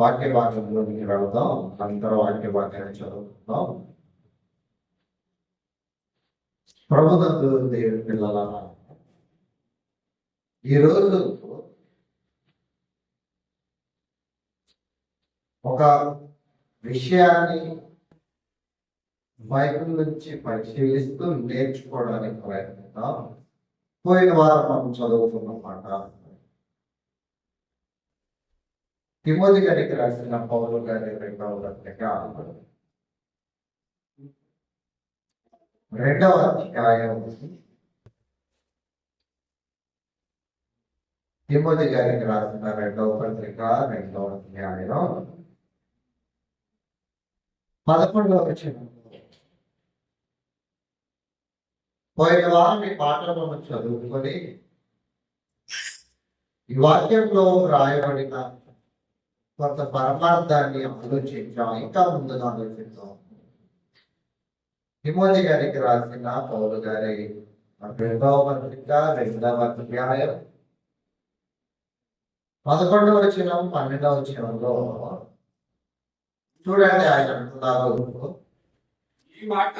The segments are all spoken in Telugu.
వాక్యంలోనికి వెళదాం. అందరూ వాక్యాన్ని చదువుకుందాం. ప్రభునందు దేవుని పిల్లలారా, ఈరోజు ఒక విషయాన్ని బైబిల్ నుంచి పరిశీలిస్తూ నేర్చుకోవడానికి ప్రయత్నిద్దాం. పోయిన వారం మనం చదువుకున్నమాట తిమోతి గారికి రాసిన పౌలు గారి 2వ పత్రిక 2వ అధ్యాయం. తిమోతి గారికి రాసిన 2వ పత్రిక 2వ అధ్యాయం 11వ వచనం. పోయిన వారం ఈ పాఠమును చదువుకొని ఈ వాక్యంలో రాయబడిన కొంత పరమార్థాన్ని ఆలోచించాం. ఇంకా ముందుగా ఆలోచిద్దాం. తిమోతి గారికి రాసిన పౌలు గారి 2వ పత్రిక 2వ అధ్యాయం 11వ వచనం 12వ వచనంలో చూడండి, ఆయన అంటున్నారు, ఈ మాట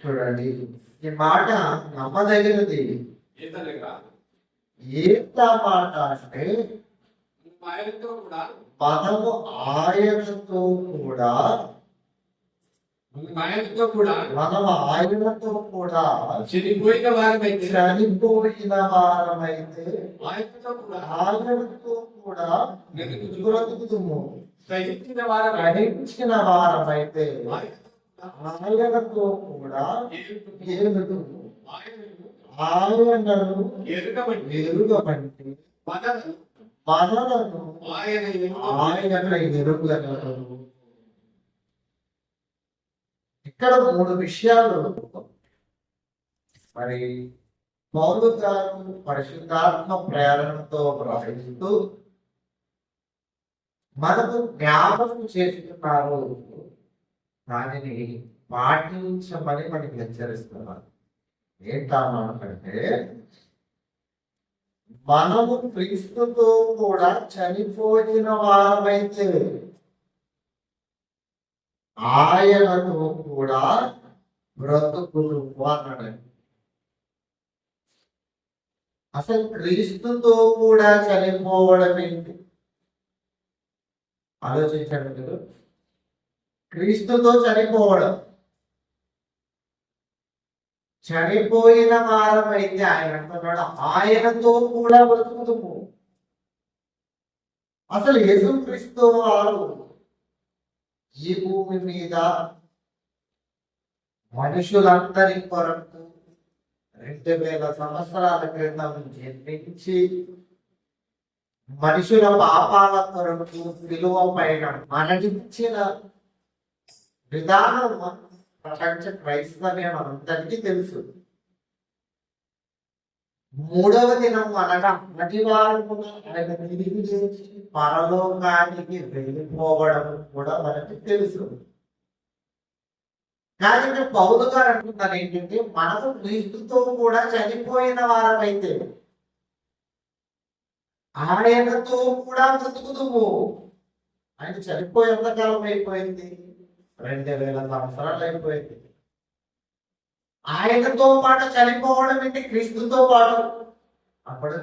చూడండి, ఈ మాట నమ్మదగినది. ఎంత మాట అంటే మనము ఆయనతో కూడా చనిపోయిన వారమైతే ఆయనతో కూడా బ్రతుకుతుము. గ్రహించిన వారమైతే ఆయనతో కూడా ఏలుదుము. ఆయనను ఎరుగబట్టి మనలను ఆయన ఎరుగగలరు. ఇక్కడ 3 విషయాలు మరి పౌలు గారు పరిశుద్ధాత్మ ప్రేరణతో ప్రవహిస్తూ మనకు జ్ఞాపకం చేస్తున్నారు. దానిని పాటించమని మనకి హెచ్చరిస్తున్నారు. ఏంటంటే, మనము క్రీస్తుతో కూడా చనిపోయిన వారమైతే ఆయనతో కూడా బ్రతుకులు అన్నాడు. అసలు క్రీస్తుతో కూడా చనిపోవడం ఏంటి ఆలోచించండి మీరు. క్రీస్తుతో చనిపోవడం, చనిపోయిన వారమైతే ఆయన అంటున్నాడు ఆయనతో కూడా బ్రతుకుతుము. అసలు యేసుక్రీస్తు వారు ఈ భూమి మీద మనుషులందరి కొరకు 2000 సంవత్సరాల క్రితం జన్మించి మనుషుల పాపాల కొరకు విలువ పైన మరణించిన విధానం ప్రపంచ క్రైస్తవ్యం అందరికీ తెలుసు. 3వ దినం అనగా ఆదివారమున ఆయన తిరిగి లేచి పరలోకానికి వెళ్ళిపోవడం కూడా మనకి తెలుసు. కానీ పౌలు గారు అంటున్నారు ఏంటంటే, మనము క్రీస్తుతో కూడా చనిపోయిన వారమైతే ఆయనతో కూడా బ్రతుకుతుము. ఆయన చనిపోయి ఎంతకాలం అయిపోయింది? 2000 సంవత్సరాలు అయిపోయింది. ఆయనతో పాటు చనిపోవడం ఏంటి? క్రీస్తుతో పాటు. అప్పటి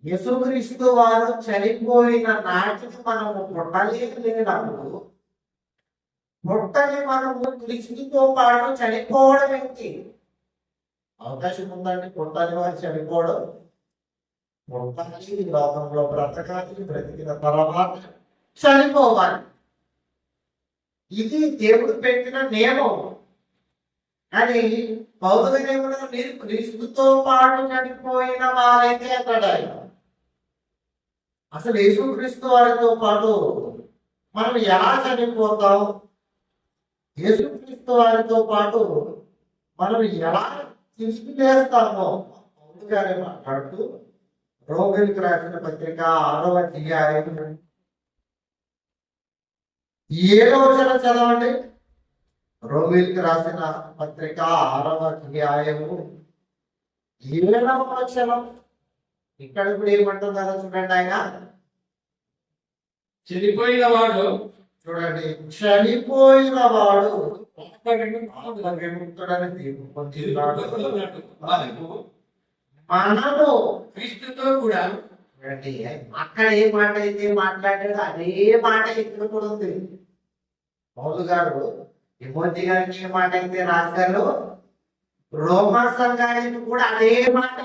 యేసుక్రీస్తు వారు చనిపోయిన నాటికి మనము పుట్టలేనప్పుడు పుట్టని మనము క్రీస్తుతో పాటు చనిపోవడం ఏంటి? అవకాశం ఉందండి పుట్టని వారు చనిపోవడం? పుట్టాలి, లోకంలో బ్రతకాలి, బ్రతికిన తర్వాత చనిపోవాలి. ఇది దేవుడు పెట్టిన నియమం. అని పౌలు గారు మీరు క్రీస్తుతో పాటు చనిపోయిన వారైతే అక్కడ అసలు యేసుక్రీస్తు వారితో పాటు మనం ఎలా చనిపోతాం? యేసుక్రీస్తు వారితో పాటు మనం ఎలా తిరిగి లేస్తామో పౌలు గారు మాట్లాడుతూ రోమిలకు రాసిన పత్రిక 6వ అధ్యాయం 7వ వచనం చదవండి. రోమిలకు రాసిన పత్రిక 6వ అధ్యాయము 7వ వచనం. ఇక్కడ కూడా ఏమంటున్నారో చూడండి ఆయన. చనిపోయిన వాడు చూడండి, చనిపోయిన వాడు విముక్తుడని తీర్పు పొందినాడు. మనము క్రీస్తుతో కూడా చూడండి, అక్కడ ఏ మాట అయితే మాట్లాడాడో అదే మాట ఇక్కడ కూడా ఉంది. పౌలు గారు తిమోతి గారికి ఏ మాట అయితే రాశారో రోమా సంఘానికి కూడా అదే మాట.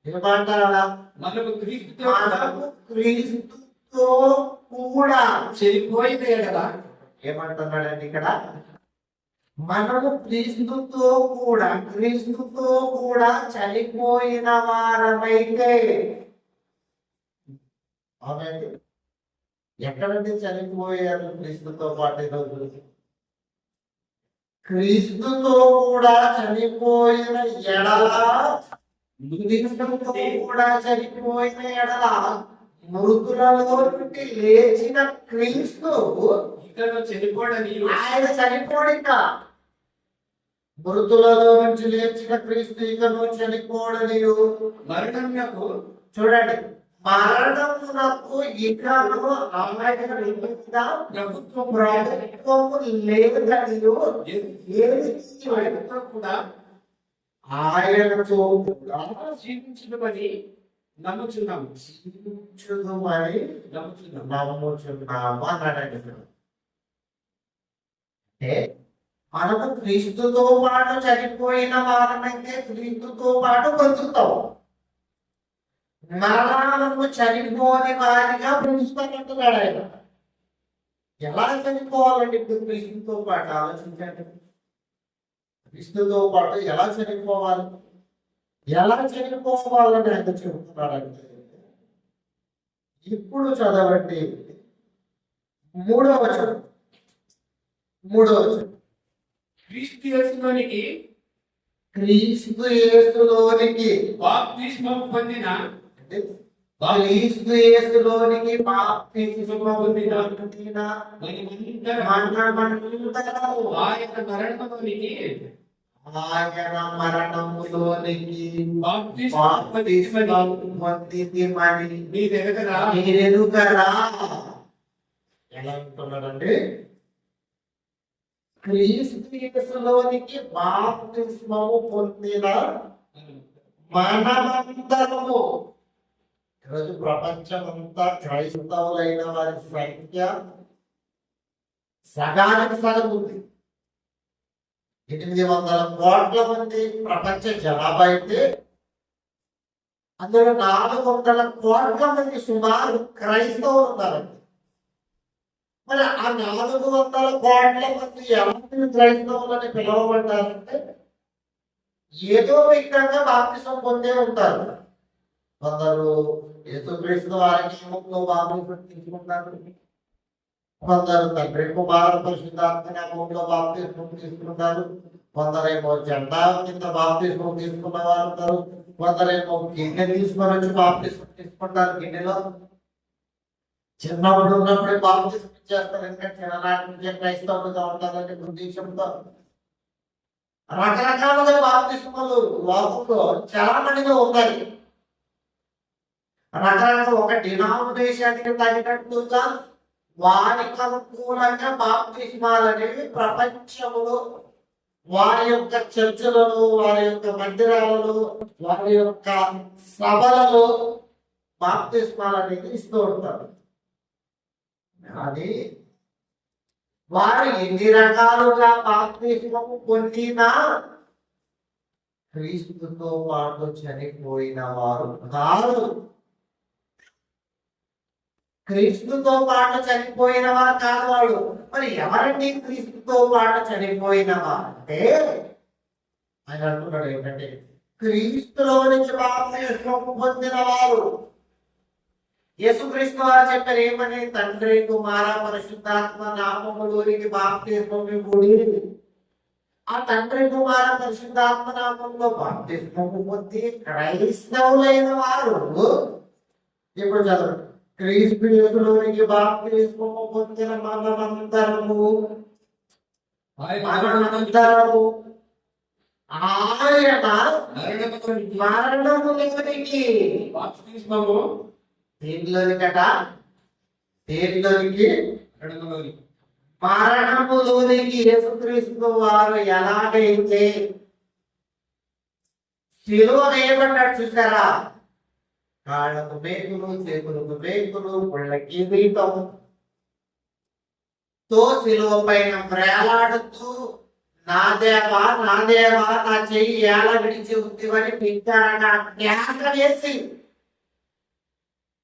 ఏమంటారా? మనము క్రీస్తుతో మనము క్రీస్తుతో కూడా చనిపోయిన ఎడల ఏమంటున్నాడండి ఇక్కడ? మనము క్రీస్తుతో కూడా చనిపోయిన వారమైతే. అవునండి, ఎక్కడంటే చనిపోయారు క్రీస్తుతో పాటు? ఈరోజు క్రీస్తుతో కూడా చనిపోయిన ఎడల, క్రీస్తుతో కూడా చనిపోయిన ఎడల మృతులలో నుండి లేచిన క్రీస్తు ఇతను చనిపోడని ఆయన చనిపోడిక. మృతులలో నుంచి లేచిన క్రీస్తు ఇకను చనిపోడని. మరణమునకు చూడండి, మరణమునకు ఇకను ఆయన మీద ప్రభుత్వం ప్రభుత్వము లేదని ఆయనతో కూడా ఆయనతో కూడా జీవించుమని నమ్ముచున్నాము జీవించుదుమని నమ్ముచున్నాము అన్నాడండి. అంటే మనము క్రీస్తుతో పాటు చనిపోయిన వారమైతే క్రీస్తుతో పాటు బతుకుతాం. మరణము చనిపోని వారిగా బ్రతుకుతానంటున్నాడు ఆయన. ఎలా చనిపోవాలండి ఇప్పుడు క్రీస్తుతో పాటు? ఆలోచించండి, క్రీస్తుతో పాటు ఎలా చనిపోవాలి? ఎలా చనిపోవాలని ఆయన చెబుతున్నాడంటే, ఇప్పుడు చదవండి 3వ వచనం. క్రీస్తు యేసులోనికి క్రీస్తు యేసులోనికి బాప్తిస్మము పొందిన క్రీస్తు యేసులోనికి బాప్తిస్మము పొందిన మనమందరము ఆయన మరణములోనికి ఆయన మరణములోనికి బాప్తిస్మము పొందితిమని మీరెరుగరా? ఎలా అంటున్నాడంటే, క్రీస్తు యేసులోనికి బాప్తిస్మము పొందిన మనమందరము. ఈరోజు ప్రపంచమంతా క్రైస్తవులైన వారి సంఖ్య సగానికి సగం ఉంది. 800 కోట్ల మంది ప్రపంచ జనాభా అయితే అందులో 400 కోట్ల మంది సుమారు క్రైస్తవులు ఉన్నారండి. మరి ఆ 400 కోట్ల మంది ఎవరిని క్రైస్తవులని పిలువబడ్డారంటే ఏదో విధంగా బాప్తిసం పొందే ఉంటారు. కొందరు యేసుక్రీస్తు వారిలో బాప్తిసం తీసుకుంటారు, కొందరు తండ్రి కుమార పరిశుద్ధాత్మ నామములో బాప్తిసం తీసుకుంటారు, కొందరేమో జెండా కింద బాప్తిసం తీసుకున్న వారు ఉంటారు, కొందరేమో గిన్నె తీసుకొని వచ్చి బాప్తిసం తీసుకుంటారు. గిన్నెలో చిన్నప్పుడు ఉన్నప్పుడే బాప్తిసం ఇచ్చేస్తారు, ఎందుకంటే చిన్ననాటి నుంచే క్రైస్తవులుగా ఉంటారని ఉద్దేశంతో రకరకాలుగా బాప్తిస్మలు లోకంలో చాలా మందిగా ఉన్నాయి. రకరకాల ఒక డినామినేషన్కి తగినట్టుగా వారికి అనుకూలంగా బాప్తిస్మాలు అనేవి ప్రపంచంలో వారి యొక్క చర్చలలో, వారి యొక్క మందిరాలలో, వారి యొక్క సభలలో బాప్తిస్మాలు అనేది ఇస్తూ ఉంటారు. కానీ వారు ఎన్ని రకాలుగా బాప్తిస్మము పొందినా క్రీస్తుతో పాటు చనిపోయిన వారు కాదు. క్రీస్తుతో పాటు చనిపోయిన వారు కాదు వాడు. మరి ఎవరండి క్రీస్తుతో పాటు చనిపోయిన వారు అంటే? ఆయన అంటున్నాడు ఏంటంటే, క్రీస్తులో నుంచి బాప్తిస్మము పొందిన వారు. యేసుక్రీస్తు వారు చెప్పారు ఏమని? తండ్రి కుమార పరిశుద్ధాత్మ నామములోనికి బాప్తిస్మం ఇవ్వుడి. ఆ తండ్రి కుమార పరిశుద్ధాత్మ నామంలో బాప్తిస్మము పొంది క్రైస్తవులైన వారు ఇప్పుడు చదవండి. క్రీస్తు యేసులోనికి బాప్తిస్మము పొందిన మనమందరము ఆయన మరణములోనికి మరణములోనికి బాప్తిస్మము దేనిలోనికట దేనిలోనికి మరణములోనికి మరణములోనికి యేసుక్రీస్తు వారు ఎలాగైతే శిలువ వేయబడ్డాడు చూసారా, కాళ్ళకు మేకులు, చేతులకు మేకులు, ఒళ్ళ కిరీటం తో శిలువ పైన వేలాడుతూ నా దేవా నా దేవా నా చెయ్యి ఎలా విడిచి ఉందివని పిచ్చారని జ్ఞాపక వేసి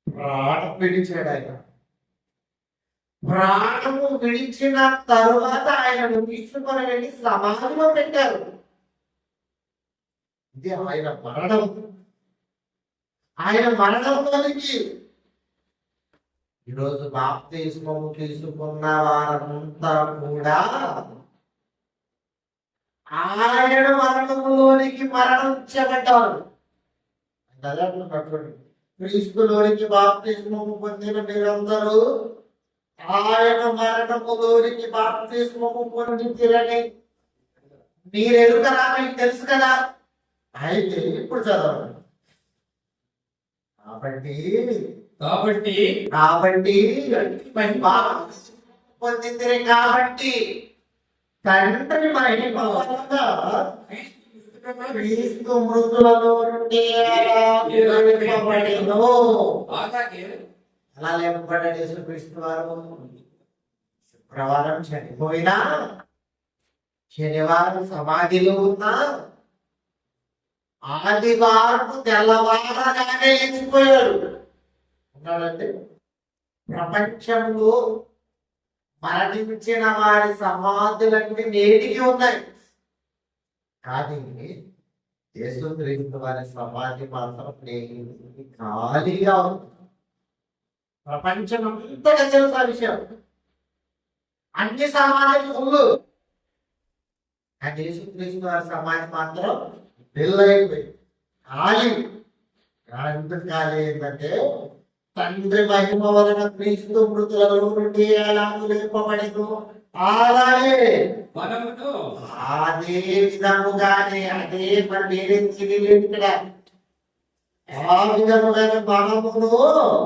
ప్రాణం విడిచాడు ఆయన. ప్రాణము విడిచిన తరువాత ఆయనను తీసుకొని వెళ్ళి సమాధిలో పెట్టారు. ఇది ఆయన మరణం. ఆయన మరణంలోనికి ఈరోజు బాప్తిస్మము తీసుకున్న వారంతా కూడా ఆయన మరణములోనికి మరణించబడ్డారు. క్రీస్తులోనికి బాప్తిస్మము పొందిన మీరందరూ ఆయన మరణములోనికి బాప్తిస్మము పొందితిరని మీరు ఎరుకరా, మీకు తెలుసు కదా. అయితే ఇప్పుడు చదవండి. కాబట్టి పొందితిరి కాబట్టి తండ్రి మహిమ వలన క్రీస్తు మృతులలో నుండి లేపబడెను. అలా లేపబడ్డాడు యేసుక్రీస్తు వారు. శుక్రవారం చనిపోయినా, శనివారం సమాధిలో ఉన్నా, ఆదివారం తెల్లవారగానే లేచిపోయాడు. ఉన్నాడంటే ప్రపంచంలో మరణించిన వారి సమాధులన్నీ నేటికి ఉన్నాయి, కానీ యేసుక్రీస్తు వారి సమాధి మాత్రం ఖాళీగా ఉంది. ప్రపంచం అంతటా తెలుసు ఆ విషయం. అన్ని సమాధులు ఫుల్, కానీ యేసుక్రీస్తు వారి సమాధి మాత్రం పెళ్ళైపోయింది, ఖాళీ. ఎందుకు ఖాళీ ఏంటంటే తండ్రి మహిమ వలన క్రీస్తు మృతులలో నుండి ఎలాగూ లేపబడెను, అలాగే అదే విధముగానే అదే మరి ఇక్కడ ఆ విధముగానే మనమును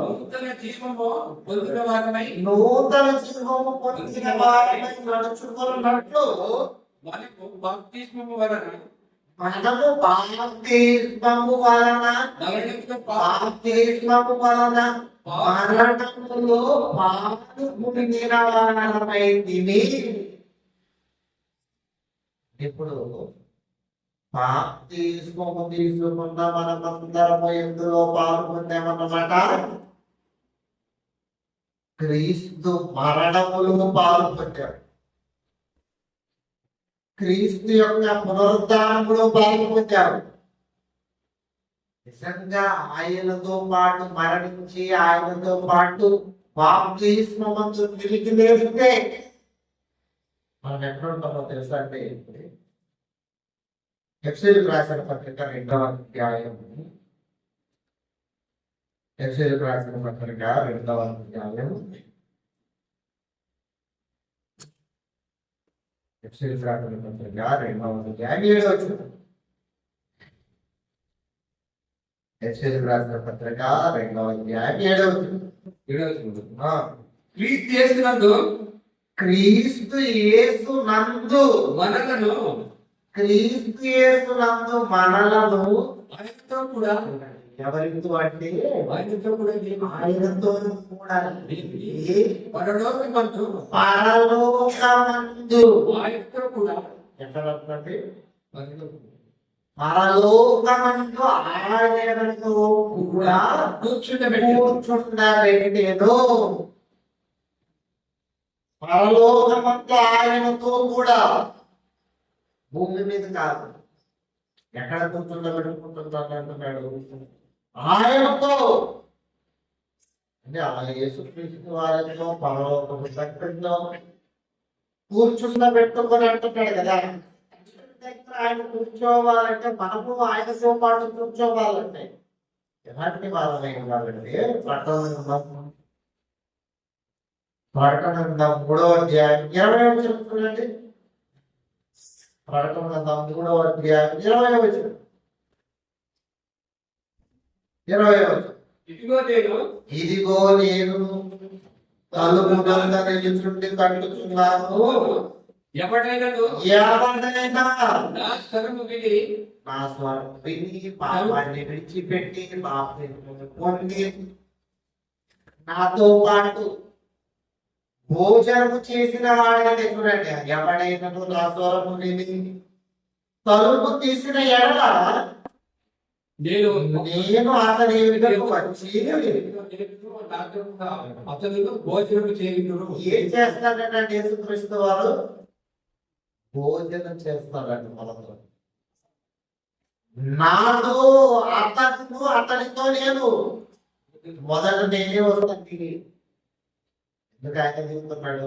నూతన జీవము పొందిన వారమై నడుచుకున్నట్లు మనకు బాప్తిస్మము వలన మరణములో పాల్గొనిన వారమైతిమి. ఇప్పుడు బాప్తిస్మము తీసుకున్న మనమందరము ఎందులో పాల్గొన్నామన్నమాట? క్రీస్తు మరణములో పాల్గొంటాడు, క్రీస్తు యొక్క పునరుద్ధానంలో పాల్గొంటారు. నిజంగా ఆయనతో పాటు మరణించి ఆయనతో పాటు బాప్తిస్మము తిరిగి లేస్తే మనం ఎక్కడ ఉంటామో తెలుసా అండి? ఎఫ్ఎసీయులకు రాసిన పత్రిక 2వ అధ్యాయం, ఎఫ్ఎసీయులకు రాసిన పత్రిక 2వ అధ్యాయం, ఎఫ్ఎసీయులకు రాసిన పత్రిక 2వ అధ్యాయం 7వ వచనం. ఎఫ్ఎసీయులకు రాసిన పత్రిక 2వ అధ్యాయం 7వ వచనం. క్రీస్తు యేసునందు క్రీస్తు యేసునందు మనలను క్రీస్తు యేసునందు మనలను ఆయనతో కూడా ఎవరితో అంటే ఆయనతో కూడా ఆయనతో కూడా పరలోకమందు పరలోకమందు ఆయనతో కూడా ఎక్కడ వస్తుంది? పరలోకమందు ఆయనతో కూడా కూర్చుండబెట్టెను. పరలోకమందు ఆయనతో కూడా, భూమి మీద కాదు. ఎక్కడ కూర్చుండబెట్టుకుంటున్నాడు? ఆయనతో. అంటే ఆ యేసుక్రీస్తు వారితో పరలోకము దగ్గరలో కూర్చుండబెట్టుకొని అంటున్నాడు కదా. ఆయన కూర్చోవాలంటే మనము ఆయనతో పాటు కూర్చోవాలంటే ఎలాంటి వాళ్ళని ఇవ్వాలంటే ప్రకటన 3వ అధ్యాయం 20వ వచనం చూడండి. ప్రకటన 3:20 ఇదిగో నేను తలుపు వద్ద నిలుచుండి తట్టుచున్నాను. ఎవడైనను ఎవడైనా నా స్వరము విని నా స్వరం విని పాపాన్ని విడిచిపెట్టి పాపాన్ని పొంది నాతో పాటు భోజనము చేసిన వాడని చూడండి. ఎవడైనా నా స్వరము విని తలుపు తీసిన ఎడల నేను అతని ఎదుటకు వచ్చి అతను భోజనం చేయుదురు. ఏం చేస్తాడంటే యేసుక్రీస్తు వారు భోజనం చేస్తాడండి మనతో. నాతో అతనితో నేను మొదట నేనే వస్తాను. ఎందుకు ఆయన చెప్తున్నాడు?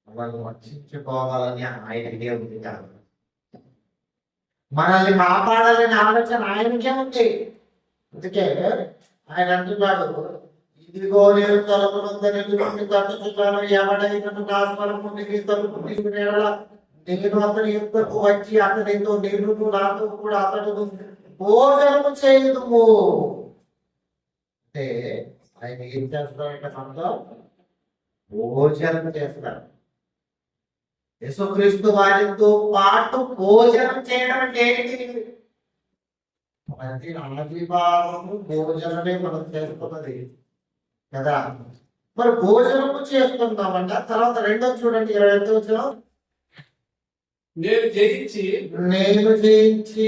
మనం రక్షించుకోవాలని ఆయనకే ఉంది కాదు, మనల్ని కాపాడాలని ఆలోచన ఆయనకే ఉంది. అందుకే ఆయన అంటున్నాడు, ఇదిగో నేను తలుపు వద్ద నిలుచుండి తట్టుచున్నాను. ఎవడైనా నా స్వరము విని తలుపు తీసిన యెడల నేను అతని యొద్దకు వచ్చి అతనితో నేను నాతో కూడా అతడు భోజనము చేయుదుము. అంటే ఆయన ఏం చేస్తాడంటే మనతో భోజనం చేస్తాడు. యేసుక్రీస్తు వారితో పాటు భోజనం చేయడం అంటే ఏంటి? ప్రతి ఆదివారము భోజనమే మనం చేస్తున్నది కదా. మరి భోజనము చేస్తున్నామంట. తర్వాత రెండో చూడండి 28 నేను జయించి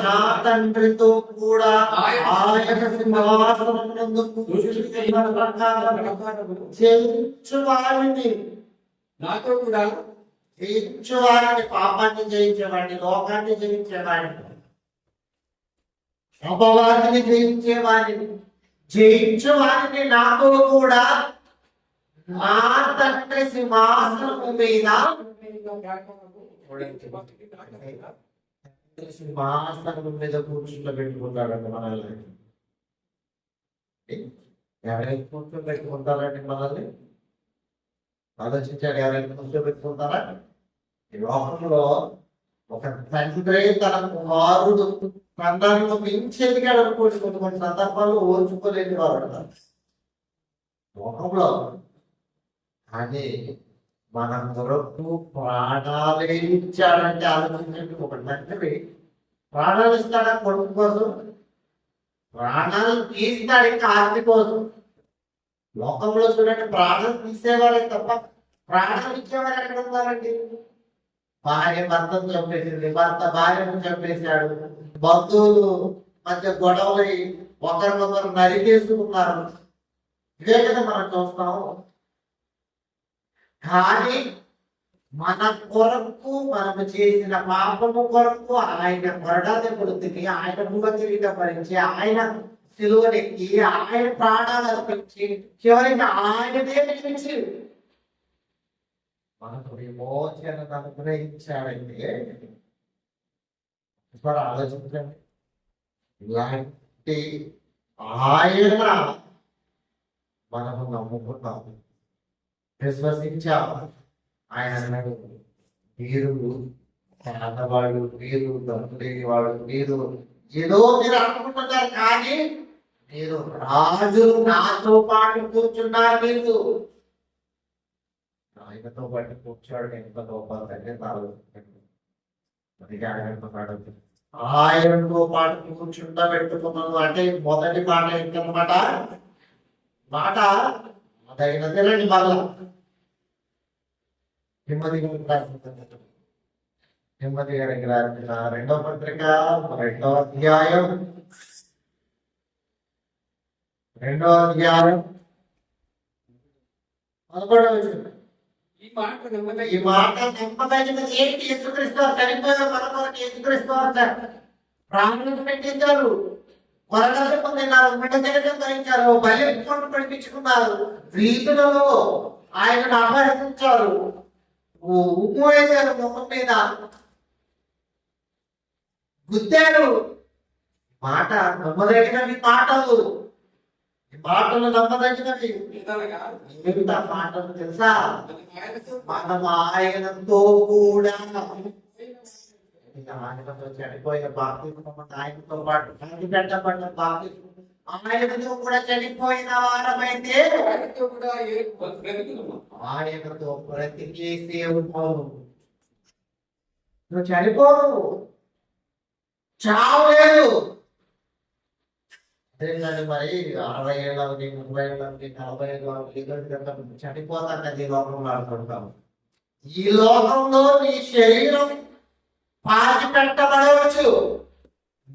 నా తండ్రితో కూడా ఆయన సింహాసనమునందు కూర్చున్న ప్రకారం జయించు వారిని, నాతో కూడా జయించేవాడిని, పాపాన్ని జయించేవాడిని, లోకాన్ని జయించేవాడిని, అపవాదిని జయించేవాడిని నాతో కూడా నా తండ్రి సింహాసనము మీద సింహాసనం మీద కూర్చోబెట్టుకుంటాడండి మనల్ని. ఎవరైనా కూర్చోబెట్టుకుంటారండి మనల్ని? ఆలోచించాడు. ఎవరైనా కూర్చోబెట్టుకుంటారా? ఈ లోకంలో ఒక తండ్రి తన కుమారుడు కందాన్ని మించి ఎదిగాడు అనుకోండి, కొన్ని సందర్భాల్లో ఓర్చుకోలేని వారు లోకంలో. కానీ మన కొరకు ప్రాణాలే ఇచ్చాడంటే ఆలోచించండి. ఒక తండ్రి ప్రాణాలు ఇస్తాడా కొడుకు కోసం? ప్రాణాలు తీస్తాడు ఇంకా ఆస్తి కోసం. లోకంలో చూడండి, ప్రాణం తీసేవారే తప్ప ప్రాణం ఇచ్చేవారు ఎక్కడ ఉన్నారండి? భార్య భర్తను చంపేసింది, భర్త భార్యను చంపేశాడు, బంధువులు మధ్య గొడవలు ఒకరినొకరు నరికేసుకున్నారు. ఇదే కదా మనం చూస్తాము. కానీ మన కొరకు మనము చేసిన పాపము కొరకు ఆయన కొరడాన్ని కొడుతుంది, ఆయన ముఖతిరిగా భరించి, ఆయన సిలువనెక్కి, ఆయన ప్రాణాలు అర్పించి, చివరికి ఆయనదే నిలిచి మనకు విమోచన అనుగ్రహించాడంటే ఆలోచించండి. ఇలాంటి ఆయన మనము నమ్ముకున్నాము, విశ్వసించాము. ఆయన అన్నాడు, మీరు పేదవాళ్ళు, మీరు దొంగలేని వాళ్ళు, మీరు ఏదో మీరు అనుకుంటున్నారు, కానీ మీరు రాజు నాతో పాటు కూర్చున్నారు. మీరు ఆయనతో పాటు కూర్చోడు ఎంత గొప్పదంటే ఆయనతో పాటు కూర్చుంటా పెట్టుకున్నాను. అంటే మొదటి మాట ఏంటన్నమాట? మాట తగినదేనండి. మళ్ళా నెమ్మది గారికి రాసిన 2వ పత్రిక 2వ అధ్యాయం 11వ వచనం. ఈ మాట నమ్మదగినది ఏంటి? యేసుక్రీస్తు చనిపోయిన మన కొరకు యేసుక్రీస్తు ప్రాణాలను పెట్టించారు, వరదాలు పొందినారు, మిడతలను ధరించారు, బలిపండు పడిపించుకున్నారు, వీధులలో ఆయనను అపహరించారు, ఉప్పు వేశారు, ముఖం మీద గుద్దాడు. మాట నమ్మదగినవి మాటలు, ఈ మాటలు నమ్మదగినవి. ఏమిటా మాటలు తెలుసా? మనం ఆయనతో కూడా ఆయనతో చనిపోయిన బాప్తిస్మము ఆయనతో పాటు కంటి పెట్టబడిన బాప్తిస్మము ఆయనతో కూడా చనిపోయిన వారమైతే ఆయనతో కూడా బ్రతుకుదుము. ఆయనతో బ్రతికేసే ఉంటావు. నువ్వు చనిపోవు, చావు లేదు. అదేంటంటే మరి 60 ఏళ్ళకి 30 ఏళ్ళకి 40 ఏళ్ళకి చనిపోతాక ఈ లోకంలో అనుకుంటాం. ఈ లోకంలో నీ శరీరం పాతి పెట్టబడవచ్చు,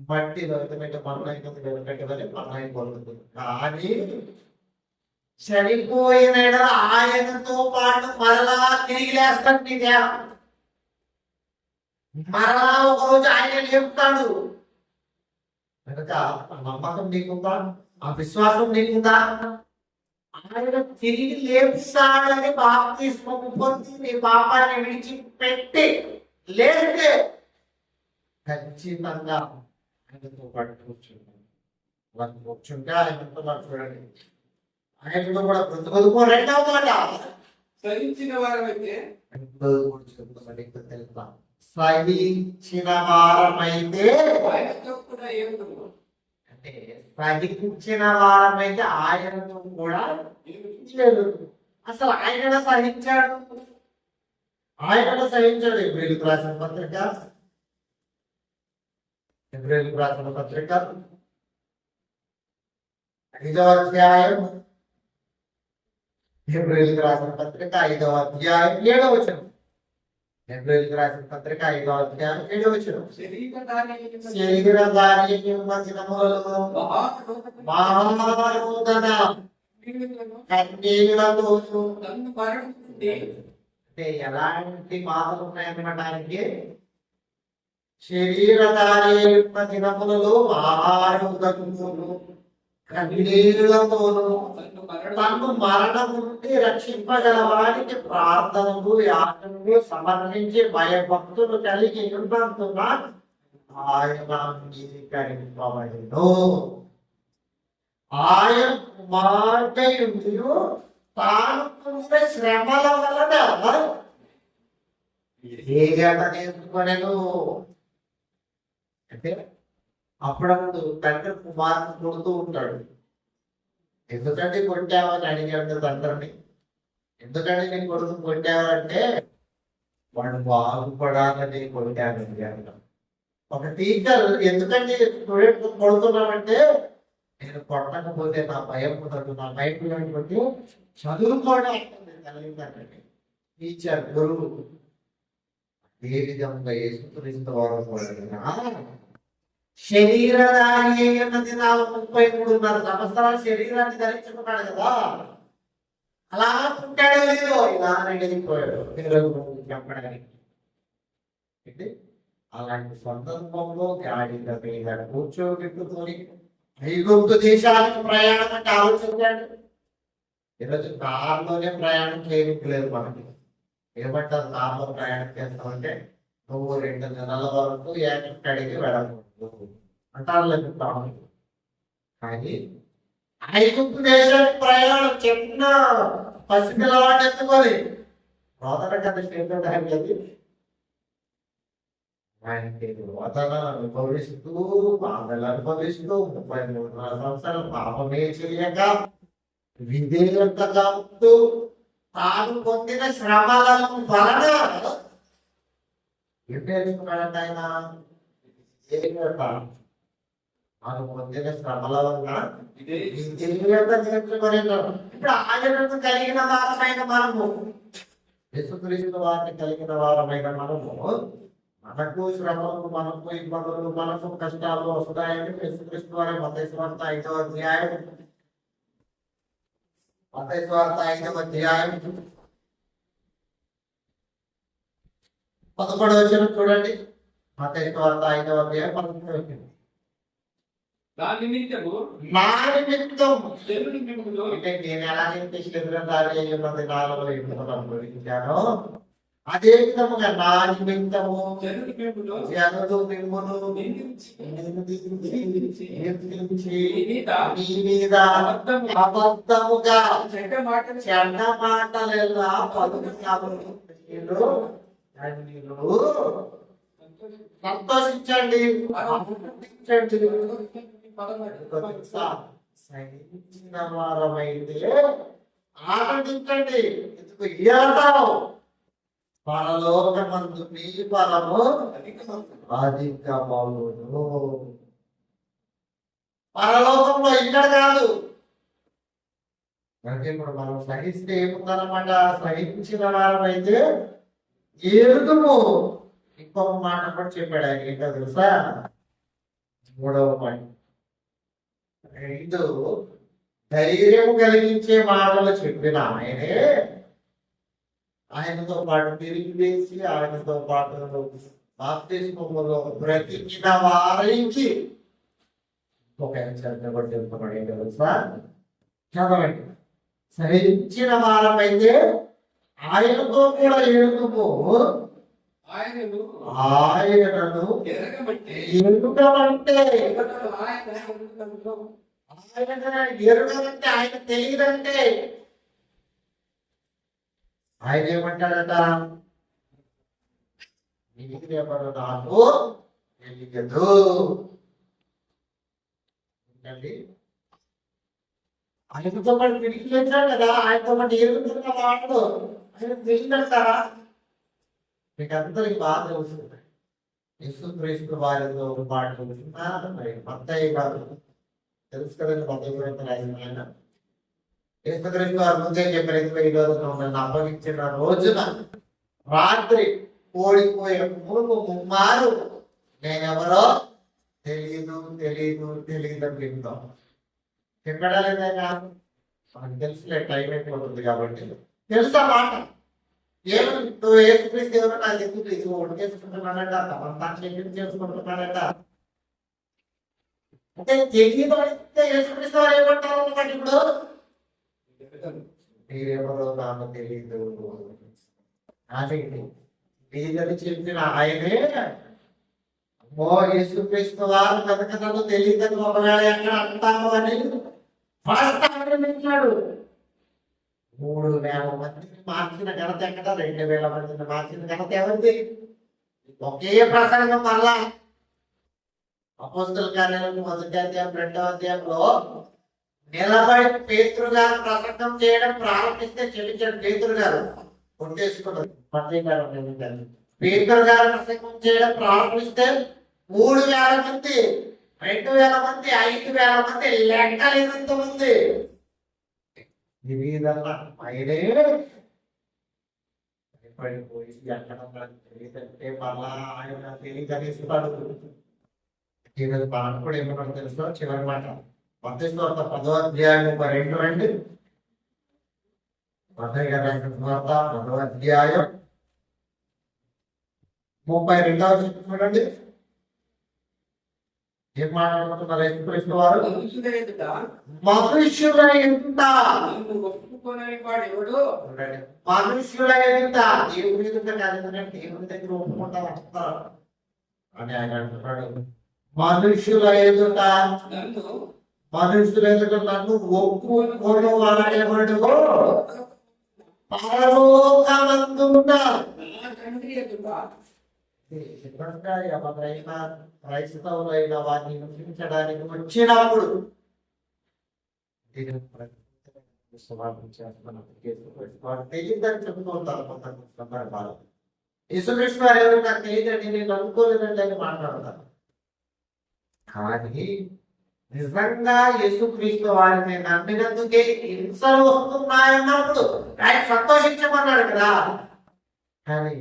బట్టి దొరకబెట్టి మరణం దొరకబెట్టబడి మరణం అయిపోతుంది. కానీ చనిపోయిన ఎడల ఆయనతో పాటు మరలా తిరిగి లేస్తాడు. నీ దేహం మరలా ఒకరోజు ఆయన లేపుతాడు. కనుక ఆ నమ్మకం నీకుందా? ఆ విశ్వాసం నీకుందా? ఆయన తిరిగి లేపుతాడని బాప్తిస్మము పొంది నీ పాపాన్ని విడిచిపెట్టి లేస్తే ఖచ్చితంగా ఆయనతో పాటు కూర్చుంటాం. అలా కూర్చుంటే ఆయనతో పాటు చూడండి, ఆయనతో కూడా బ్రతుకు. రెండవ మాట సహించిన వారమైతే సహించిన వారమైతే, ఆయనతో కూడా ఏముండదు. అంటే సహించిన వారమైతే ఆయనతో కూడా లేదు. అసలు ఆయన సహించాడు, ఆయన సహించాడు. ఏప్రిల్కి రాసిన పత్రిక 5వ అధ్యాయం, ఏప్రిల్కి రాసిన పత్రిక 5వ అధ్యాయం 7వ వచనం. ఏప్రిల్కి రాసిన పత్రిక 5వ అధ్యాయం 7వ వచనం. శరీరధారి దినములలో మహారోదన కన్నీళ్లతో, తన్ను మరణం నుండి అంటే ఎలాంటి బాధలు ఉన్నాయనడానికి, శరీరధారి దినములలో మహారోదనమును కన్నీళ్లతోను తను మరణం నుండి రక్షింపగల వారికి ప్రార్థనలు యాగములు సమర్పించి భయభక్తులు కలిగి ఉన్నందున ఆయన అంగీకరింపబడెను. ఆయన కుమార్తెయుండియు తాను పొందిన శ్రమల వలన ఏగట నేర్చుకొనెను. అంటే అప్పుడప్పుడు తండ్రి కుమారుని కొడుతూ ఉంటాడు. ఎందుకంటే కొట్టావని అడిగాడు తండ్రిని. ఎందుకంటే నేను కొడుకు కొట్టావంటే వాడు బాగుపడాలని కొట్టానని అన్నాడు. ఒక టీచర్ ఎందుకంటే స్టూడెంట్ కొడుతున్నామంటే, నేను కొట్టకపోతే నా భయం ఉండదు, నా భయం కొట్టి చదువుకోవడం తల్లిదండ్రులని, టీచర్ గురువు. ఏ విధంగా యేసుక్రీస్తు వారు శరీరధారి అన్న దినాలు 33.5 సంవత్సరాలు శరీరాన్ని ధరించుకున్నాడు కదా. అలా పుట్టాడో లేదో ఇలా వెళ్ళిపోయాడు చెప్పడానికి. అలాంటి సందర్భంలో గాడిద మీద కూర్చోబెట్టుకొని ఐగుప్తు దేశానికి ప్రయాణం అంటే ఆలోచించండి. ఈరోజు కారులోనే ప్రయాణం చేయలేదు మనకి. ఏమంటారు కారులో ప్రయాణం చేస్తామంటే, నువ్వు 2 నెలల వరకు ఏకడికి వెళ్ళకూడదు అంటారు. చెప్తాము. కానీ ఐగుప్తు దేశానికి ప్రయాణం చెప్పిన పసిపిల్లవాడిని ఎత్తుకొని రోదన కథ చేసేది. ఆయనకి రోదన అనుభవిస్తూ, బాధలు అనుభవిస్తూ 33 సంవత్సరాలు పాపమే చేయక విధేయతగా ఉంటూ తాను పొందిన శ్రమలను వలన ఏం నేర్చుకున్నాడంటే ఆయన తాను పొందిన శ్రమల వలన విధేయత నేర్చుకునేవాడు. ఇప్పుడు ఆయనను కలిగిన వారమైన మనము, యేసుక్రీస్తు వారిని కలిగిన వారమైన మనము, మనకు శ్రమలు, మనకు ఇబ్బందులు, మనకు కష్టాలు వస్తాయని యేసుక్రీస్తు వారి మత్తయి సువార్త 5వ అధ్యాయం 11వ వచనం చూడండి. మత్తయి సువార్త 5వ అధ్యాయం 11వ వచనం. నా నిమిత్తము నా నిమిత్తం, శరీరుని నిమిత్తము అంటే నేను ఎలాగైతే శరీరధారి అయ్యున్నది నాలో ఇబ్బందులు అనుభవించానో, అదే విధముగా నా నిమిత్తము శరీరుని నిమిత్తము జనులు మిమ్మును నిందించి నిందించి నీ మీ మీద అబద్ధముగా చెడ్డ మాటలు చెడ్డ మాటలెల్లా పలుకుతారు. సంతోషించండి, ఆనందించండి. తెలుసా? సహించిన వారమైతే ఆనందించండి. ఎందుకు ఇయ్యాలతావు? పరలోకమందు మీ ఫలము అధికమవును. పరలోకంలో ఇక్కడ కాదు. అంటే ఇప్పుడు మనం సహిస్తే ఏముందన్నమాట? సహించిన వారమైతే ఏడుతుము. ఇంకొక మాట కూడా చెప్పాడు ఆయన. ఏంటో తెలుసా? 3వ పాయింట్. 2 ధైర్యం కలిగించే మాటలు చెప్పిన ఆయనే ఆయనతో పాటు తిరిగి వేసి ఆయనతో పాటు బాప్తిస్మములో బ్రతికిన వారికి ఒక చర్చ కూడా చెప్తున్నాడు. ఏంటో తెలుసా? చదవండి. సహించిన వారమైతే ఆయనతో కూడా ఏడుతుము. ఆయనను ఎరుగమంటే ఎరుగమంటే ఆయన తెలియదంటే ఆయన ఏమంటాడట? నీకెవరు నాకు తెలియదు. ఆయనతో పాటు తిరిగి చేశాడు కదా, ఆయనతో పాటు ఎరుగుతున్న వాళ్ళు ఆయన తెలియదంటారా? మీకు అందరికి బాగా తెలుస్తుంది. యేసుక్రీస్తు వారితో పాటు మరి మత్తయి గారు తెలుసు కదండి. మత్తయి గారు రాసిన ఆయన యేసుక్రీస్తు వారి ముందే చెప్పిన ఈ రోజు నన్ను అప్పగించిన రోజున రాత్రి ఓడిపోయే ముమ్మారు నేనెవరో తెలీదు తెలీదు తెలీదు అని వింటాం. చెప్పడా లేదా? మనకు తెలుసులే, టైం అయిపోతుంది కాబట్టి. తెలుసా మాట? ఏమో నువ్వు యేసుక్రీస్తు ఎవరో నాకు ఎందుకు ఇది ఓటు చేసుకుంటున్నాడట, తమంతా చేసుకుంటున్నాడట అంటే తెలియదు. అంటే యేసుక్రీస్తు వారు ఏమంటారు అన్నమాట? ఇప్పుడు మీరెవరో నాకు తెలియదు అని మీదని చెప్పిన ఆయనే ఓ యేసుక్రీస్తు వారు కనుక నన్ను తెలియదని ఒకవేళ ఎక్కడ అంటాము అని ఆరంభించాడు. 3,000 మందిని మార్చిన ఘనత ఎక్కడ? 2,000 మందిని మార్చిన ఘనత ఎవరిది? ఒకే ప్రసంగం మళ్ళా అపోస్తల కార్యాలయం 1వ అధ్యాయం 2వ అధ్యాయంలో నిలబడి పేతురు గారు ప్రసంగం చేయడం ప్రారంభిస్తే చెల్లించాడు. పేతురు గారు కొట్టేసుకున్నారు. పేతురు గారు ప్రసంగం చేయడం ప్రారంభిస్తే 3,000 మంది, 2,000 మంది, 5,000 మంది, లెక్కలేనంత మంది. ఈ విధంగా ఆయనే పడిపోయి ఎక్కడ తెలియదంటే మళ్ళా ఆయన తెలియదనిస్తాడు. ఈరోజు మనం కూడా ఏమన్నా తెలుసో చివరి మాట మత్తయి సువార్త 10వ అధ్యాయం 32 రండి. మత్తయి సువార్త 10వ అధ్యాయం 32వ వచనం చూడండి. ఏం మాట్లాడుతున్నారు యేసుక్రీస్తు వారు? మనుషుల ఎదుట మనుషుల ఎదుట, దేవుని ఎదుట కాదు, దేవుని దగ్గర ఒప్పుకుంటా అని ఆయన అంటున్నాడు. మనుషుల ఎదుట నన్ను ఒప్పుకోడు వాడేవాడు పరలోకమందున్న ఎవరైనా క్రైస్తవులైన వారిని హింసించడానికి వచ్చినప్పుడు తెలియదని చెబుతూ ఉంటారు కొంత సందర్భాలు. యేసుక్రీస్తు వారు ఎవరు నాకు తెలియదండి, నేను అనుకోలేదండి అని మాట్లాడతారు. కానీ నిజంగా యేసుక్రీస్తు వారిని నమ్మినందుకే హింసలు వస్తున్నాయన్నప్పుడు ఆయన సంతోషించమన్నాడు కదా. కానీ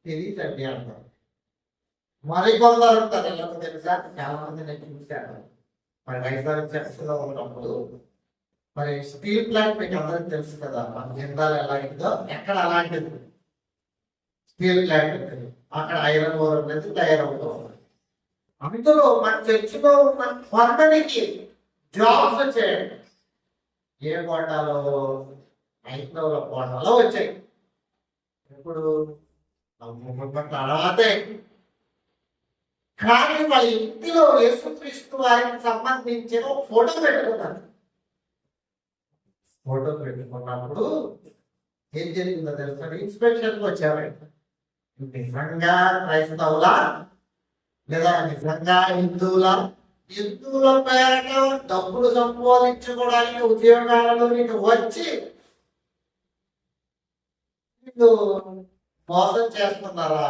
తెలియదండి అంటారు. మరికొందరు ఉంటారు. ఎలా తెలుసా? చాలా మంది నేను చూశాను. మరి వైజాగ్ చర్చలో ఉన్నప్పుడు మరి స్టీల్ ప్లాంట్ మీకు అందరికి తెలుసు కదా, మన జిందాల్ ఎలాంటిదో ఎక్కడ అలాంటిది స్టీల్ ప్లాంట్ అక్కడ ఐరన్ ఓర్ అనేది తయారవుతూ ఉంది. అందులో మన చర్చిలో ఉన్న కొందరికి జాబ్స్ వచ్చాయి. ఏ కోటాలో? ఐదవ కోటాలో వచ్చాయి. ఇప్పుడు తర్వాతే కానీ వాళ్ళ ఇంటిలో యేసుక్రీస్తు వారికి సంబంధించిన ఫోటో పెట్టుకున్నారు. ఫోటో పెట్టుకున్నప్పుడు ఏం జరిగిందో తెలుసా? ఇన్స్పెక్షన్ వచ్చారు. నిజంగా క్రైస్తవులా లేదా నిజంగా హిందువుల పేరట డబ్బులు సంపాదించుకోవడానికి ఉద్యోగాలలో నీకు వచ్చి నీకు మోసం చేస్తున్నారా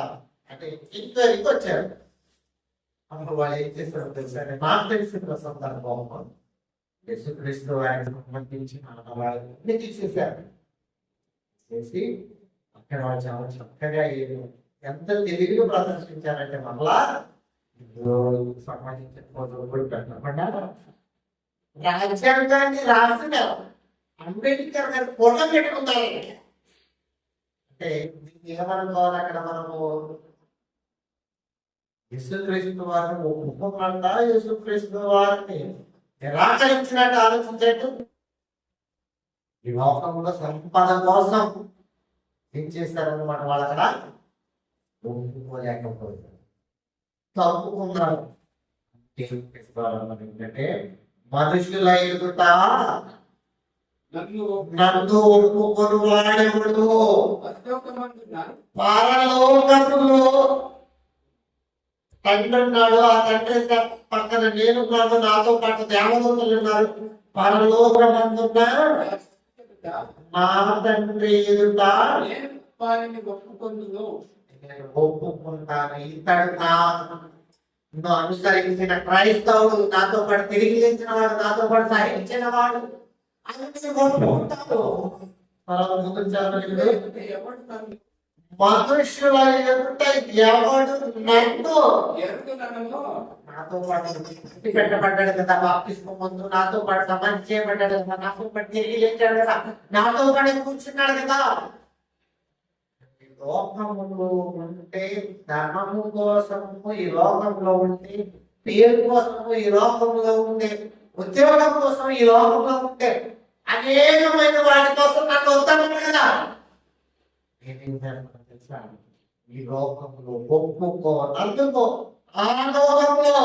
అంటే ఇంక్వైరీకి వచ్చారు. అప్పుడు వాళ్ళు ఏం చేశారో తెలుసా, నాకు తెలిసిన సందర్భం యేసుక్రీస్తు ఆయన సంబంధించిన ఆనవాళ్ళని తీసేశారు. చేసి అక్కడ వాళ్ళు చాలా చక్కగా ఎంత తెలివిగా ప్రదర్శించారంటే మళ్ళా సంబంధించిన ఫోటోలు కూడా పెట్టకుండా రాజ్యాంగాన్ని రాసిన అంబేద్కర్ గారి ఫోటో పెట్టుకుంటారు. అంటే ఏమనుకోవాలి అక్కడ మనము యేసుక్రీస్తు వారిని ఒప్పుకోకుండా యేసుక్రీస్తు వారిని నిరాకరించినట్టు ఆలోచించేట్టు ఈ లోకంలో సంపద కోసం ఏం చేస్తారన్నమాట. వాళ్ళు అక్కడ ఒప్పుకోలేకపోయారు, తప్పుకున్నారు. ఏంటంటే మనుషుల ఎదుట నన్ను ఒప్పుకొని వాడెవడు పరలోకములో తండ్రి ఉన్నాడు, ఆ తండ్రి పక్కన నేనున్నాను, నాతో పాటు దేవదూతలు ఉన్నారు. పరలోకమందున్న నా తండ్రి ఎదుట ఒప్పుకుంటాను. ఇతడు నన్ను అనుసరించిన క్రైస్తవుడు, నాతో పాటు తిరిగి లేచిన వాడు, నాతో పాటు సహించిన వాడు అన్ని ఒప్పుకుంటాను. మనుషుల ఎదుట ఎవడు నన్ను నాతో పాటు పెట్టబడ్డాడు కదా, బాప్తిస్మం ముందు నాతో పాటు సమాధి చేయబడ్డాడు కదా, నాతో పాటు తిరిగి లేచాడు కదా, నాతో పాటు కూర్చున్నాడు కదా. లోకములో ఉంటే ధర్మము కోసము ఈ లోకంలో ఉంటే, పేరు కోసము ఈ లోకంలో ఉంటే, ఉద్యోగం కోసం ఈ లోకంలో ఉంటే, అనేకమైన వాటి కోసం నన్ను వస్తాను కదా. నేనేం చేస్తాను తెలుసా, ఈ లోకంలో ఒప్పుకో నన్నుకో, ఆ లోకంలో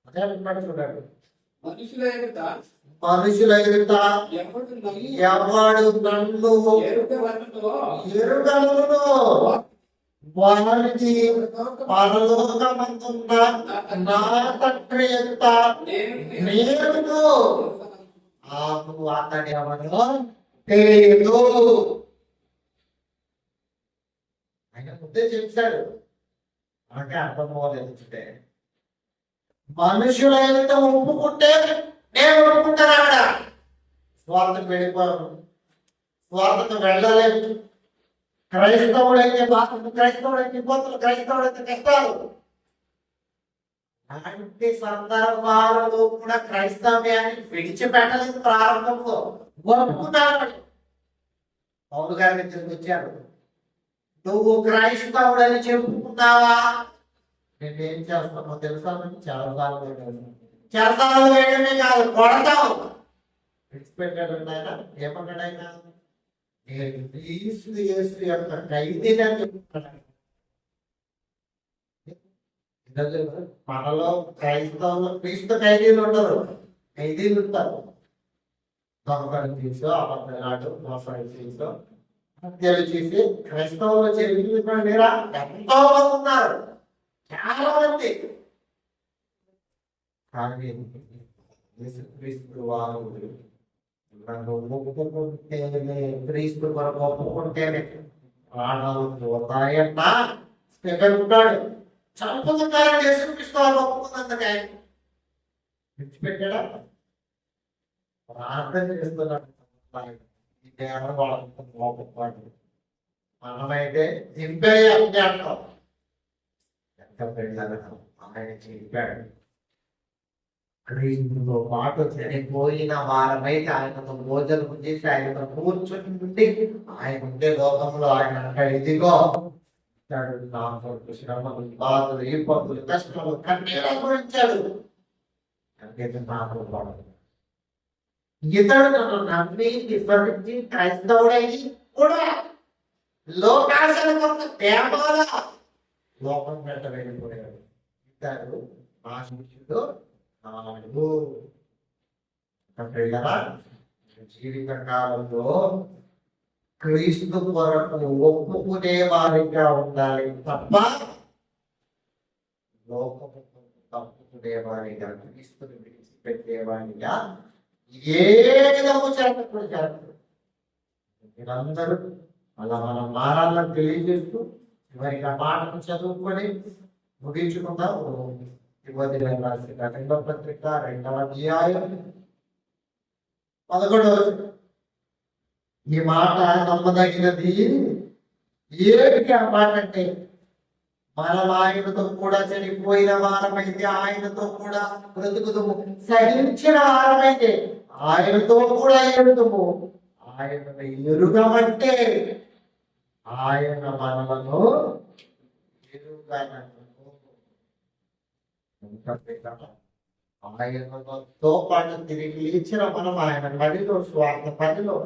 అదే చూడండి. మనుషుల ఎదుట ఎవడు నన్ను ఎరుగలను వారికి పరలోకమందున్న నా తండ్రి ఎదుట నేను అతడి ఎవరో తెలియదు. ఆయన ముందే చెప్పాడు అంటే అర్థం అవ్వలేదంటే, మనుషుల ఎదుట ఒప్పుకుంటే నేను ఒప్పుకుంటాను. అక్కడ స్వార్థం వెళ్ళిపోయాను, స్వార్థం వెళ్ళలేదు. క్రైస్తవుడైతే బాధలు, క్రైస్తవుడైతే ఇబ్బందులు, క్రైస్తవుడైతే కష్టాలు. అలాంటి సందర్భాలలో కూడా క్రైస్తవ్యాన్ని విడిచిపెట్టలేదు. ప్రారంభంలో ఒప్పుకున్నాడు. పౌలు గారి దగ్గరికి వచ్చాడు, నువ్వు క్రైస్తవుడని చెప్పుకున్నావా, నేనేం చేస్తానో తెలుసా, చెరసాలు వేయడమే కాదు కొడతావు. విడిచిపెట్టాడు ఆయన. ఏమన్నాడు ఆయన, నేను క్రీస్తు యేసు యొక్క ఖైదీనని చెప్తున్నాడు. మనలో క్రైస్తవులు క్రీస్తు ఖైదీలు ఉండరు, ఖైదీలు ఉంటారు. దొంగలు తీసో, అబద్ధాలు మోసాలు తీసో, హత్యలు చేసి క్రైస్తవులు చేరుకునేరా ఎంతో మంది ఉన్నారు, చాలా మంది. కానీ యేసుక్రీస్తు వారు నన్ను ఒప్పుకుంటేనే, క్రీస్తు కొరకు ఒప్పుకుంటేనే ప్రాణాలు పోతాయన్న స్పీకర్ ఉంటాడు. చంపుతున్నారని యేసుక్రీస్తు వారు ఒప్పుకున్నందుకే విడిచిపెట్టాడా, ప్రార్థన చేస్తున్నాడు. మనమైతే దింపే అంటే అంటాం, ఎంత పెళ్ళను ఆయన చెప్పాడు. క్రీస్తుతో పాటు చనిపోయిన వారమైతే ఆయనతో భోజనం చేసి ఆయనతో కూర్చొని ఉండి ఆయన ఉండే లోకంలో ఆయన ఇదిగో నాకు శ్రమలు, బాధలు, ఇబ్బందులు, కష్టాలు, కన్నీరు అనుభవించాడు. అందుకే నాకు ఇతడు నన్ను నమ్మి విశ్వసించి క్రైస్తవుడైన కూడా లోకాశల కోసం దేవాల లోకం వెంట వెళ్ళిపోయాడు. ఇతడు నా శిష్యుడు నాడు. జీవిత కాలంలో క్రీస్తు కొరకు ఒప్పుకునే వారిగా ఉండాలి తప్ప లోకము తప్పుకునే వారిగా, క్రీస్తుని విడిచిపెట్టే వారిగా ఏ విధము చేతకుడు చేస్తారు. మీరందరూ అలా మనం మారాలని తెలియజేస్తూ చివరిగా మాటను చదువుకొని ముగించుకుందాం. తిమోతికి రాసిన రెండవ పత్రిక 2వ అధ్యాయం 11వ వచనం. ఈ మాట నమ్మదగినది. ఏమిటి ఆ మాట అంటే, మనం ఆయనతో కూడా చనిపోయిన వారమైతే ఆయనతో కూడా బ్రతుకుదుము, సహించిన వారమైతే ఆయనతో కూడా ఎరుగుదుము. ఆయనను ఎరుగమంటే ఆయన మనలను ఎరుగనను. ఆయనతో పాటు తిరిగి లేచిన మనం ఆయన పనిలో, స్వార్థ పనిలో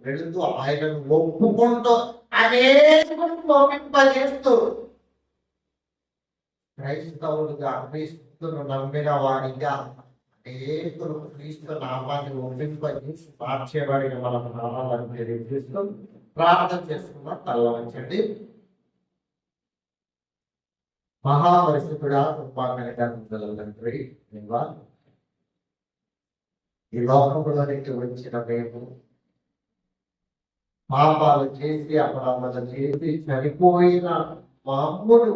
వెళుతూ ఆయనను ఒప్పుకుంటూ అనేకస్తూ క్రైస్తవులుగా, క్రీస్తును నమ్మిన వారిగా అనేకులు క్రీస్తు నామాన్ని ఒప్పింపజేసి మార్చేవాడిని మనం నామాలను తెలియజేస్తూ ప్రార్థన చేసుకున్నాం. తల వంచండి. మహాపరిశుద్ధుడా, తండ్రి, ఈ లోకంలోనికి వచ్చిన మేము పాపాలు చేసి, అపరాధాలు చేసి చనిపోయిన మా అమ్ముడు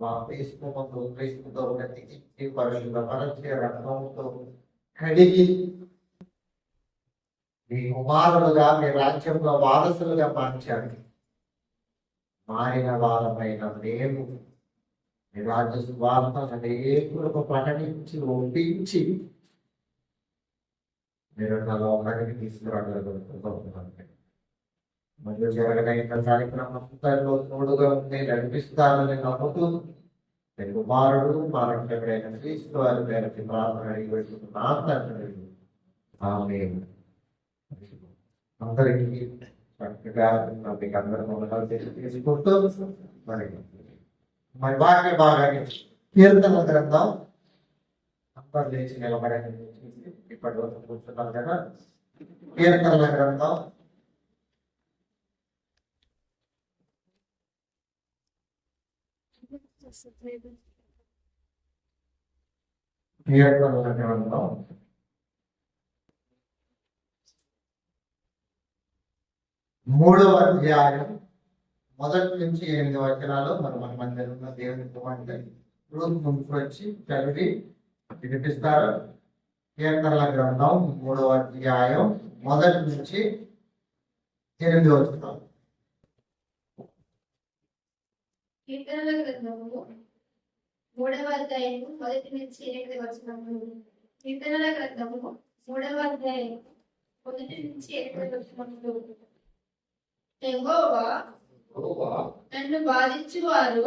మా క్రీస్తుతో బ్రతికించి పరిశుద్ధ పరచే రక్తంతో కడిగి మీ కుమారులుగా, మీ రాజ్యంలో వారసులుగా మార్చారు. మారిన వారమైన మేము మీ రాజ్య సువార్త అనేకులకు ప్రకటించి ఒప్పించి మీరు నా లోకానికి తీసుకురాగలుగుతున్నాను. మరియు జరగదైన కార్యక్రమంలో తోడుగా ఉండి నడిపిస్తారని నమ్ముతూ మీ కుమారుడు మా రక్షకుడైన క్రీస్తు వారి పేరుకి ప్రార్థన అడిగి పెట్టుకున్నాను తండ్రి. ఆమేన్. అందరికీ చక్కగా మీకు అందరం తీసుకుంటూ మరి వాక్య భాగాన్ని కీర్తన గ్రంథం అందరు లేచి నిలబడని ఇప్పటి వరకు కూర్చున్నాం కదా. కీర్తనల గ్రంథం 3వ అధ్యాయం 1 నుంచి 8 వచనాలు మనం మన మందిరంలో దేవుని కుమార్తె ముందుకు వచ్చి చదివి వినిపిస్తారు. కీర్తనల గ్రంథం 3వ అధ్యాయం 1 నుంచి 8 వచనాలు. కీర్తనల గ్రంథము 3వ అధ్యాయం 1 నుంచి 8 వచనములు. కీర్తనల గ్రంథము 3వ అధ్యాయం 1 నుంచి 8 వచనములు. యెహోవా నన్ను బాధించువారు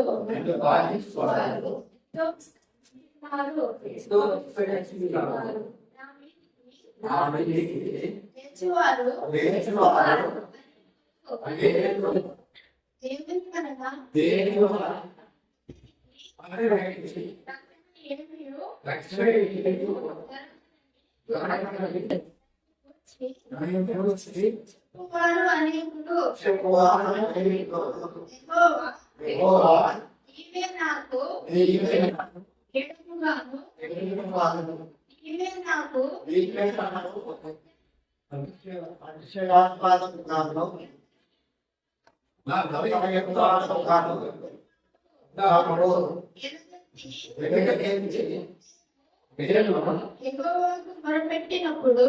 మొరపెట్టినప్పుడు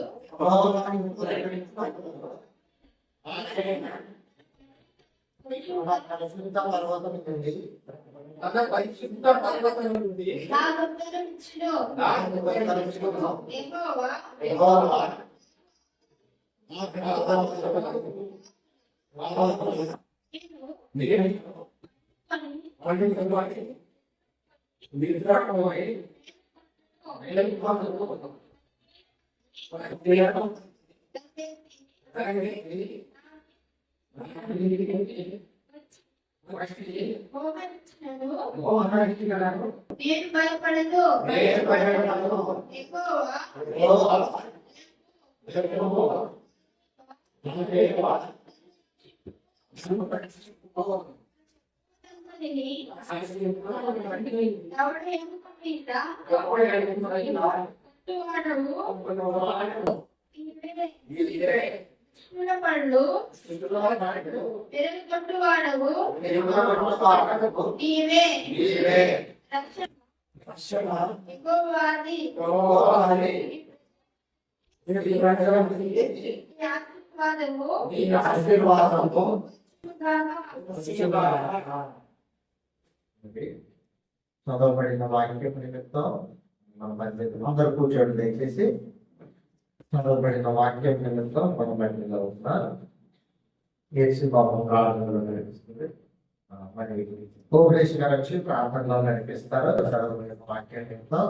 నేను భయపడదు. ఎవడు ఎముక మీద కొట్టువాడవు నీవే. చూడపళ్ళు పెరుగుకొట్టువాడవు నీవే. రక్షణ యెహోవాది. నీ ఆశీర్వాదము చదవబడిన వాక్యం నిమిత్తం మన మధ్యలో అందరూ కూర్చోండి దయచేసి. చదవబడిన వాక్యం నిమిత్తం మన మధ్యలో ఉన్న యేసు బాబు ప్రార్థనలో నడిపిస్తుంది. మరి కోపరేష్ గారు వచ్చి ప్రార్థనలో నడిపిస్తారు. చదవబడిన వాక్యం నిమిత్తం